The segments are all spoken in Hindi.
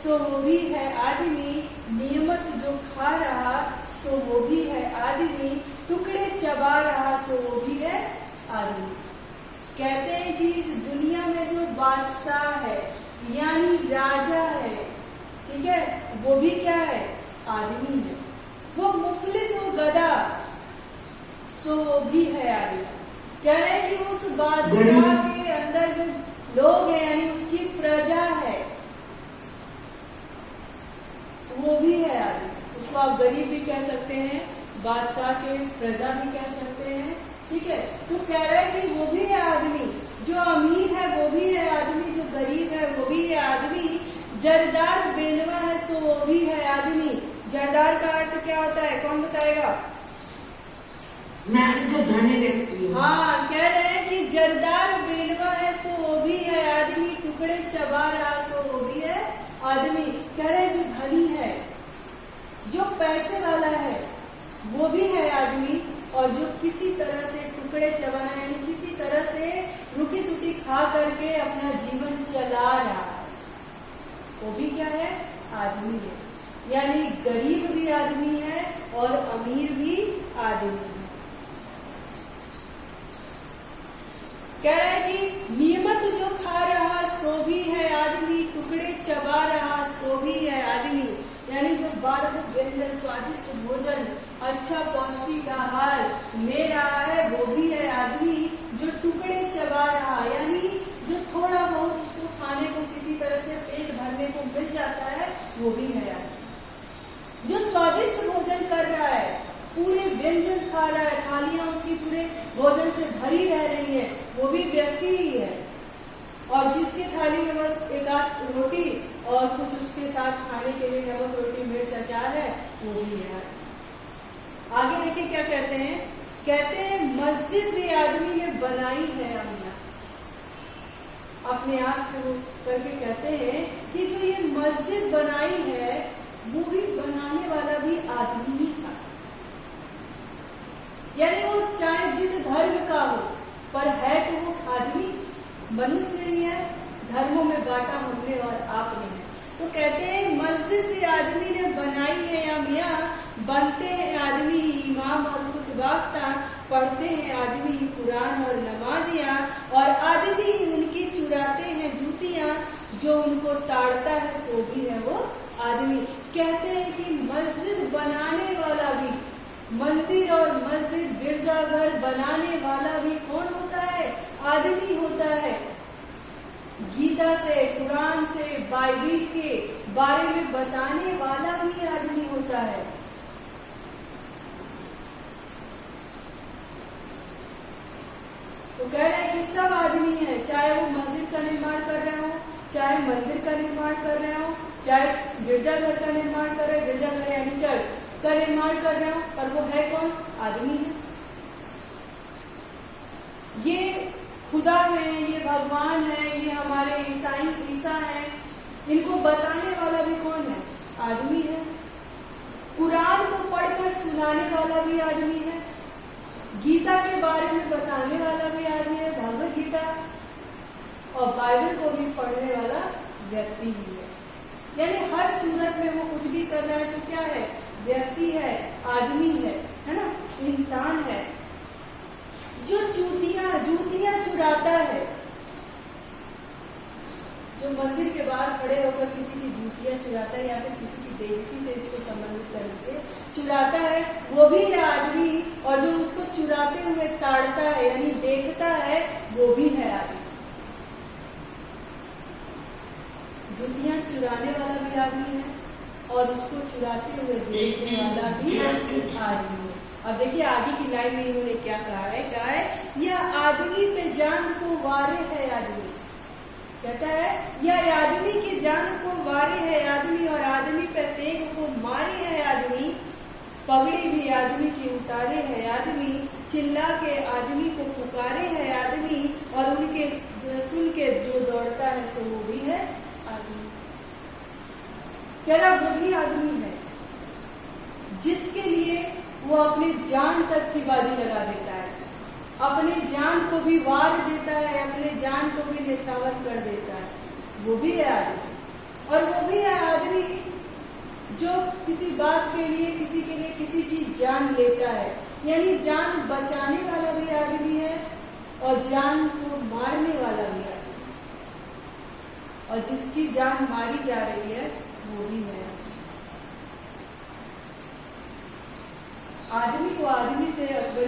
सो वो भी है आदमी, नियमत जो खा रहा सो वो भी है आदमी, टुकड़े चबा रहा सो वो भी है आदमी। कहते हैं कि इस दुनिया में जो बादशाह है यानी राजा है, ठीक है, वो भी क्या है, आदमी है। वो मुफलिस वो गधा सो वो भी है आदमी। कह रहे हैं कि उस बादशाह के अंदर जो लोग हैं यानी उसकी प्रजा है वो भी है आदमी। उसको आप गरीब भी कह सकते हैं, बादशाह के प्रजा भी कह सकते हैं, ठीक है। तो कह रहे हैं कि वो भी है आदमी, जो अमीर है वो भी है आदमी, जो गरीब है वो भी है आदमी, जरदार बेनवा है सो वो भी है आदमी। जरदार का अर्थ क्या होता है, कौन बताएगा? मैं तो धनी व्यक्ति हूँ। हाँ, कह रहे हैं कि जरदार बेनवा है सो वो भी है आदमी, टुकड़े चबा रहा सो वो भी है आदमी। कह रहे हैं जो धनी है, जो पैसे वाला है वो भी है आदमी, और जो किसी तरह से टुकड़े चबा है यानी किसी तरह से रुकी सुटी खा करके अपना जीवन चला रहा है वो भी क्या है, आदमी है। यानी गरीब भी आदमी है और अमीर भी आदमी है। कह रहा है कि नियमत जो खा रहा सो भी है आदमी, टुकड़े चबा रहा सो भी है आदमी। यानी जो बारह व्यंजन स्वादिष्ट भोजन अच्छा पौष्टिक आहार ले रहा है वो भी है आदमी, जो टुकड़े चबा रहा यानी जो थोड़ा बहुत उसको खाने को किसी तरह से पेट भरने को मिल जाता है वो भी है आदमी। जो स्वादिष्ट भोजन कर रहा है, पूरे व्यंजन खा रहा है, थालियां उसकी पूरे भोजन से भरी रह रही है, वो भी व्यक्ति ही है। और जिसके थाली में बस एक आध रोटी और कुछ उसके साथ खाने के लिए नमक रोटी मिर्च अचार है वो भी है। आगे देखिए क्या कहते हैं, कहते हैं मस्जिद भी आदमी ने बनाई है अम्मा। अपने आप से वो करके कहते हैं कि जो ये मस्जिद बनाई है वो भी बनाने वाला भी आदमी ही था। यानी वो चाहे जिस धर्म का हो पर है तो वो आदमी, मनुष्य ही है, धर्मों में बांटा हमने और आपने है। तो कहते हैं मस्जिद भी आदमी ने बनाई है या मियाँ, बनते हैं आदमी इमाम और खुतबाख्ता, पढ़ते हैं आदमी कुरान और नमाजियाँ, और आदमी उनकी चुराते हैं जूतियाँ, जो उनको ताड़ता है सो भी है वो आदमी। कहते हैं कि मस्जिद बनाने वाला भी, मंदिर और मस्जिद गिरजाघर बनाने वाला भी कौन होता है, आदमी होता है। गीता से, कुरान से, बाइबिल के बारे में बताने वाला भी आदमी होता है। तो कह रहे हैं कि सब आदमी है, चाहे वो मस्जिद का निर्माण कर रहे हो, चाहे मंदिर का निर्माण कर रहे हो, चाहे गिरजाघर का निर्माण कर रहे हो, गिरजाघर यानी चर्च का निर्माण कर रहे हो, पर वो है कौन, आदमी है। ये खुदा है, ये भगवान है, ये हमारे ईसा है, इनको बताने वाला भी कौन है, आदमी है। कुरान को पढ़कर सुनाने वाला भी आदमी है, गीता के बारे में बताने वाला भी आदमी है, भगवत गीता और बाइबल को भी पढ़ने वाला व्यक्ति ही है। यानी हर सूरत में वो कुछ भी कर रहा है तो क्या है, व्यक्ति है, आदमी है ना, इंसान है। जो जूतियां चुराता है, जो मंदिर के बाहर खड़े होकर किसी की जूतियां चुराता है या फिर किसी की बेइज्जती से इसको संबंधित करके चुराता है वो भी है आदमी, और जो उसको चुराते हुए ताड़ता है यानी देखता है वो भी है आदमी। जूतियां चुराने वाला भी आदमी है और उसको चुराते हुए देखने वाला भी आदमी है। अब देखिए आगे की लाइन में इन्होंने क्या कहा है, यह आदमी पे जान को वारे है आदमी। कहता है यह आदमी की जान को वारे है आदमी, और आदमी पे तेग को मारे है आदमी, पगड़ी भी आदमी की उतारे है आदमी, चिल्ला के आदमी को पुकारे है आदमी, और उनके सुन के जो दौड़ता है सो वो भी है आदमी। कह रहा वो भी आदमी है जिसके लिए वो अपनी जान तक की बाजी लगा देता है, अपनी जान को भी वार देता है, अपने जान को भी निछावर कर देता है, वो भी है आदमी। और वो भी है आदमी जो किसी बात के लिए किसी की जान लेता है, यानी जान बचाने वाला भी आदमी है और जान को मारने वाला भी आदमी, और जिसकी जान मारी जा रही है वो भी है आदमी को आदमी से अकबर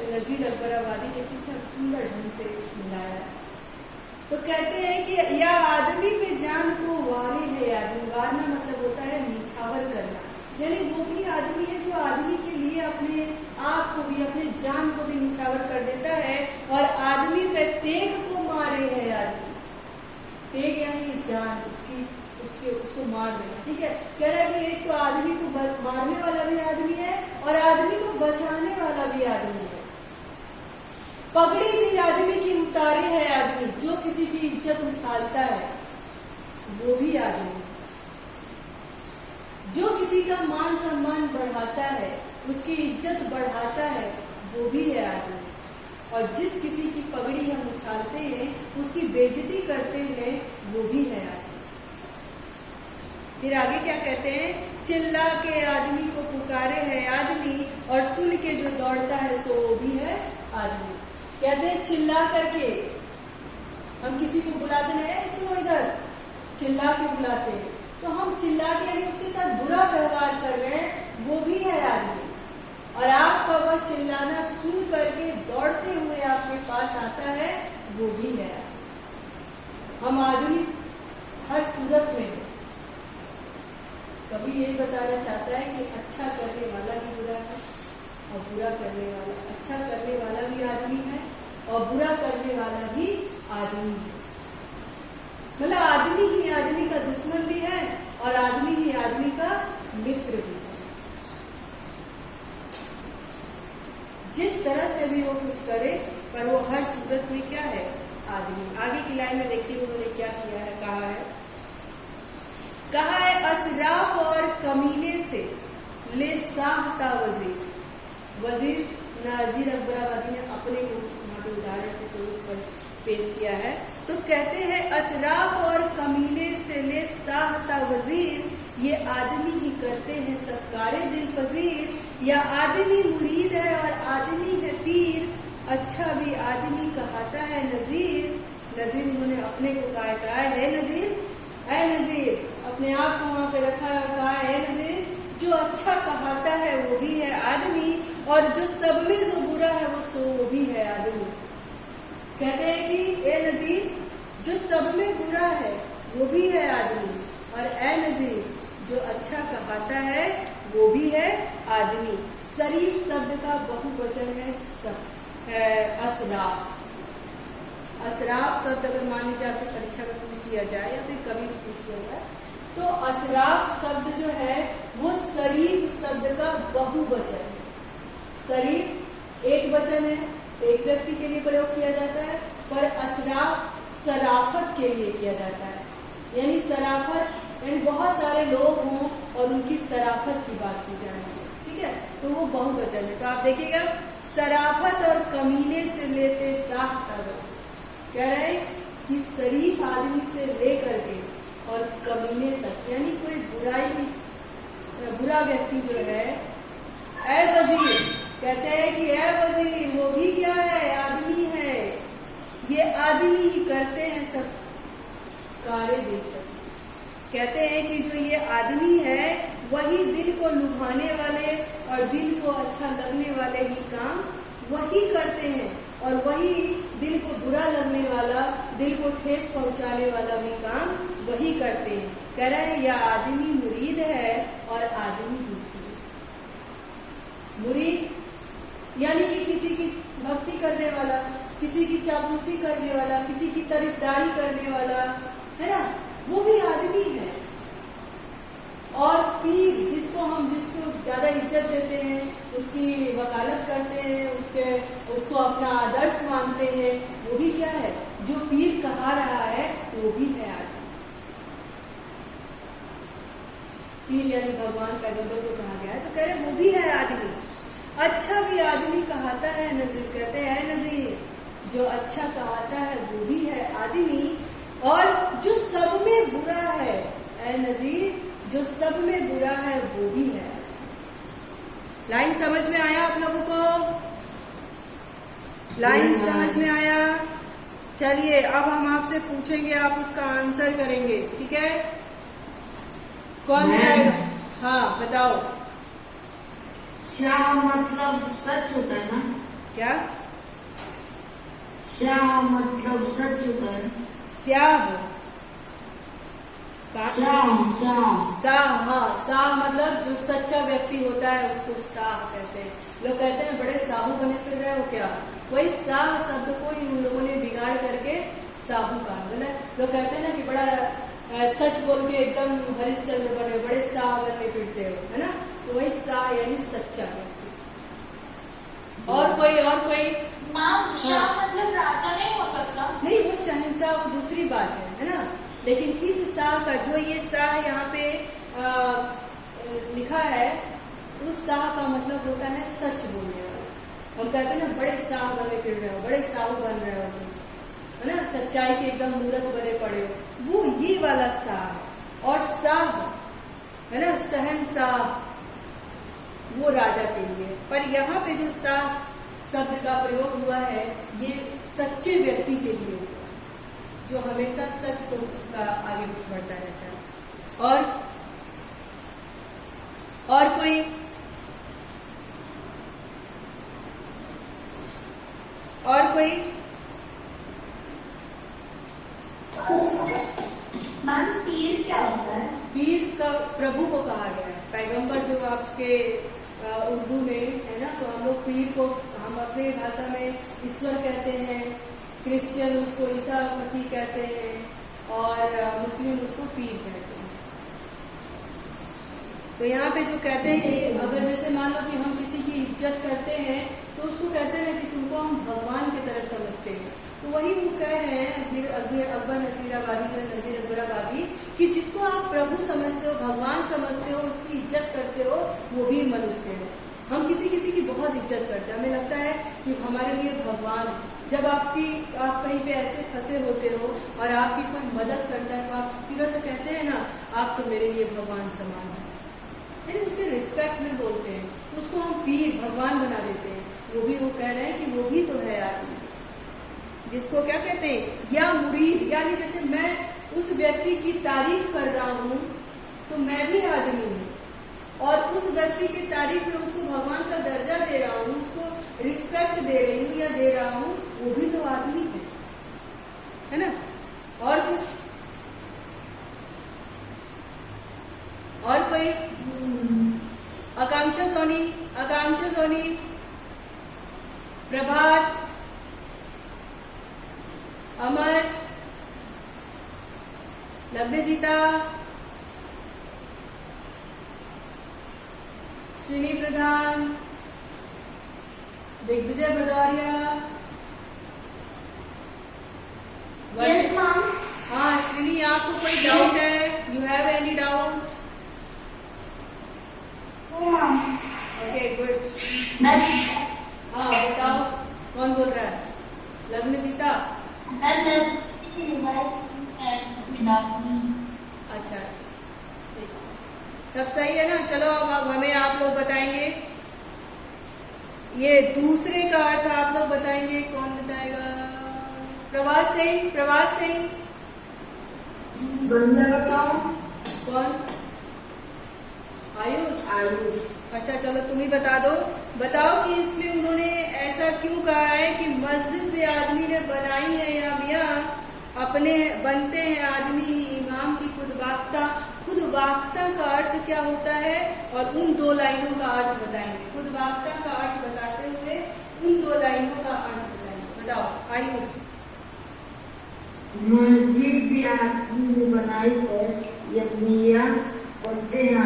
नजीर अकबराबादी के कितना सुंदर ढंग से मिलाया है। तो कहते हैं कि यह आदमी पे जान को वारे है आदमी, वारना मतलब होता है निछावर करना, यानी वो भी आदमी है जो आदमी के लिए अपने आप को भी अपने जान को भी निछावर कर देता है और आदमी पे तेग को मारे है आदमी। तेग यानी जान उसको मार देना, ठीक है। कह रहा है कि एक तो आदमी को मारने वाला भी आदमी है और आदमी को बचाने वाला भी आदमी है। पगड़ी भी आदमी की उतारे है आदमी, जो किसी की इज्जत उछालता है वो भी आदमी, जो किसी का मान सम्मान बढ़ाता है, उसकी इज्जत बढ़ाता है, वो भी है आदमी, और जिस किसी की पगड़ी हम उछालते हैं, उसकी बेइज्जती करते हैं, वो भी है आदमी। फिर आगे क्या कहते हैं, चिल्ला के आदमी को पुकारे है आदमी और सुन के जो दौड़ता है सो वो भी है आदमी। कहते हैं चिल्ला करके, हम किसी को बुलाते हैं सुनो इधर, चिल्ला के बुलाते हैं, तो हम चिल्ला के यानी उसके साथ बुरा व्यवहार कर रहे हैं, वो भी है आदमी। और आपका वह चिल्लाना सुन करके दौड़ते हुए आपके पास आता है, वो भी है आदमी। हम आदमी हर सूरत में कभी ये बताना चाहता है कि अच्छा करने वाला भी बुरा है और बुरा करने वाला, अच्छा करने वाला भी आदमी है और बुरा करने वाला भी आदमी है। मतलब आदमी ही आदमी का दुश्मन भी है और आदमी ही आदमी का मित्र भी है। जिस तरह से भी वो कुछ करे, पर वो हर सूरत में क्या है, आदमी। आगे की लाइन में देखिए उन्होंने क्या किया है, कहा है असराफ और कमीने से ले साहता वजीर। वजीर नजीर अकबराबादी ने अपने उदाहरण के स्वरूप पर पेश किया है। तो कहते हैं असराफ और कमीने से ले साहता वजीर, ये आदमी ही करते हैं सबकारे दिल पजीर। या आदमी मुरीद है और आदमी है पीर, अच्छा भी आदमी कहता है नजीर। नजीर उन्होंने अपने को कहा है नजीर, है नजीर, अपने आप को वहां पे रखा कहा है नजीर, जो अच्छा कहता है वो भी है आदमी और जो सब में जो बुरा है वो भी है आदमी। कहते हैं कि ए नजीर, जो सब में बुरा है वो भी है आदमी, और ए नजीर, जो अच्छा कहता है वो भी है आदमी। शरीफ शब्द का बहुवचन है असराफ। असराफ शब्द अगर मान लीजिए आपकी परीक्षा में पूछ लिया जाए या फिर कभी पूछ लिया जाए, तो असराफ शब्द जो है वो शरीफ शब्द का बहुवचन है। शरीफ एक वचन है, एक व्यक्ति के लिए प्रयोग किया जाता है, पर असराफ सराफत के लिए किया जाता है, यानी सराफत यानी बहुत सारे लोग हों और उनकी सराफत की बात की जाए, ठीक है, तो वो बहुवचन है। तो आप देखिएगा सराफत और कमीने से लेते साहता वचन, कह रहे हैं कि शरीफ आदमी से लेकर के और कमीने तक, यानी कोई बुराई की बुरा व्यक्ति जो है, ए वजीर, कहते हैं कि ए वजीर वो भी क्या है, आदमी है, ये आदमी ही करते हैं सब कार्य देखकर। कहते हैं कि जो ये आदमी है वही दिल को लुभाने वाले और दिल को अच्छा लगने वाले ही काम वही करते हैं, और वही दिल को बुरा लगने वाला, दिल को ठेस पहुंचाने वाला भी काम वही करते हैं। कह रहा है यह आदमी मुरीद है और आदमी मुरीद यानी कि किसी की भक्ति करने वाला, किसी की चापलूसी करने वाला, किसी की तारीफदारी करने वाला, है ना, वो भी आदमी है। और पीर, जिसको ज्यादा इज्जत देते हैं, उसकी वकालत करते हैं, उसको अपना आदर्श मानते हैं, वो भी क्या है, जो पीर कहा रहा है वो भी है आदमी। पीर यानी भगवान पैगंबर को कहा गया है, तो कह रहे वो भी है आदमी। अच्छा भी आदमी कहता है नजीर, कहते हैं नजीर, जो अच्छा कहता है वो भी है आदमी, और जो सब में बुरा है, ऐ लाइन समझ में आया आप लोगों को? लाइन समझ में आया? चलिए अब हम आपसे पूछेंगे, आप उसका आंसर करेंगे, ठीक है? कौन बताएगा? हाँ बताओ। स्याह मतलब सच होता है ना? क्या? स्याह मतलब सच होता है। स्याह साह, हाँ साह मतलब जो सच्चा व्यक्ति होता है उसको साह कहते हैं। लोग कहते हैं बड़े साहू बने फिर रहे हो क्या? वही साह शब्द को ही उन लोगों ने बिगाड़ करके साहू कहा। मतलब लोग कहते हैं ना कि बड़ा सच बोल के एकदम हरिश्चंद्र बने, बड़े साह बन के फिरते हो, है ना? तो वही साह यानी सच्चा व्यक्ति। और कोई माँ, शाह मतलब राजा नहीं हो सकता? नहीं, वो शहंशाह वो दूसरी बात है ना? लेकिन इस साह का जो ये साह यहाँ पे लिखा है, उस साह का मतलब होता है सच बोलने वाला। हम कहते हैं ना बड़े साह बने फिर रहे हो, बड़े साहू बन रहे हो तुम, है ना? सच्चाई के एकदम मूर्त बने पड़े हो, वो ये वाला साह। और साह है ना, शहंशाह, वो राजा के लिए। पर यहाँ पे जो साह शब्द का प्रयोग हुआ है ये सच्चे व्यक्ति के लिए हुआ, जो हमेशा सच को का आगे बढ़ता रहता है। और कोई मैम, पीर क्या होता है? पीर का प्रभु को कहा गया है। पैगंबर जो आपके उर्दू में है ना, तो हम लोग पीर को हम अपने भाषा में ईश्वर कहते हैं, क्रिश्चियन उसको ईसा मसीह कहते हैं, और मुस्लिम उसको पीर कहते हैं। तो यहाँ पे जो कहते हैं कि अगर जैसे मान लो कि हम किसी की इज्जत करते हैं तो उसको कहते हैं कि तुमको हम भगवान की तरह समझते हैं। तो वही वो कह रहे हैं अकबर नजीराबादी जो नजीर अकबराबादी, कि जिसको आप प्रभु समझते हो, भगवान समझते हो, उसकी इज्जत करते हो, वो भी मनुष्य है। हम किसी की बहुत इज्जत करते हैं, हमें लगता है कि हमारे लिए भगवान। जब आप कहीं पे ऐसे फंसे होते हो और आपकी कोई मदद करता है तो आप तुरंत कहते हैं ना, आप तो मेरे लिए भगवान समान है, यानी उसके रिस्पेक्ट में बोलते हैं, उसको हम पीर भगवान बना देते हैं। वो भी वो कह रहे हैं कि वो भी तो है आदमी, जिसको क्या कहते हैं, या मुरीद, यानी जैसे मैं उस व्यक्ति की तारीफ कर रहा हूँ तो मैं भी आदमी हूँ, और उस व्यक्ति की तारीफ में उसको भगवान का दर्जा दे रहा हूँ, उसको रिस्पेक्ट दे रही हूँ या दे रहा हूँ, वो भी तो आदमी है ना? और कुछ और कोई? आकांक्षा सोनी, प्रभात, अमर, लग्नजीता, श्रीनी प्रधान, दिग्विजय भदौरिया। Yes ma'am. हाँ श्रीनी, आपको कोई डाउट है? You have any doubt? Okay good. हाँ बताओ, कौन बोल रहा है? लग्नजीता? अच्छा सब सही है ना? चलो अब हमें आप लोग बताएंगे, ये दूसरे का अर्थ आप लोग बताएंगे। कौन बताएगा? प्रभात सिंह बताओ। कौन? आयुष। अच्छा चलो तुम ही बता दो। बताओ कि इसमें उन्होंने ऐसा क्यों कहा है कि मस्जिद भी आदमी ने बनाई है या मियाँ अपने बनते हैं आदमी इमाम की खुदबाख्ता का अर्थ क्या होता है, और उन दो लाइनों का अर्थ बताएंगे। खुदबाख्ता का अर्थ बताते हुए उन दो लाइनों का अर्थ बताएंगे। बताओ आयुष। मस्जिद भी आदमी ने बनाई है या मियाँ बनते हैं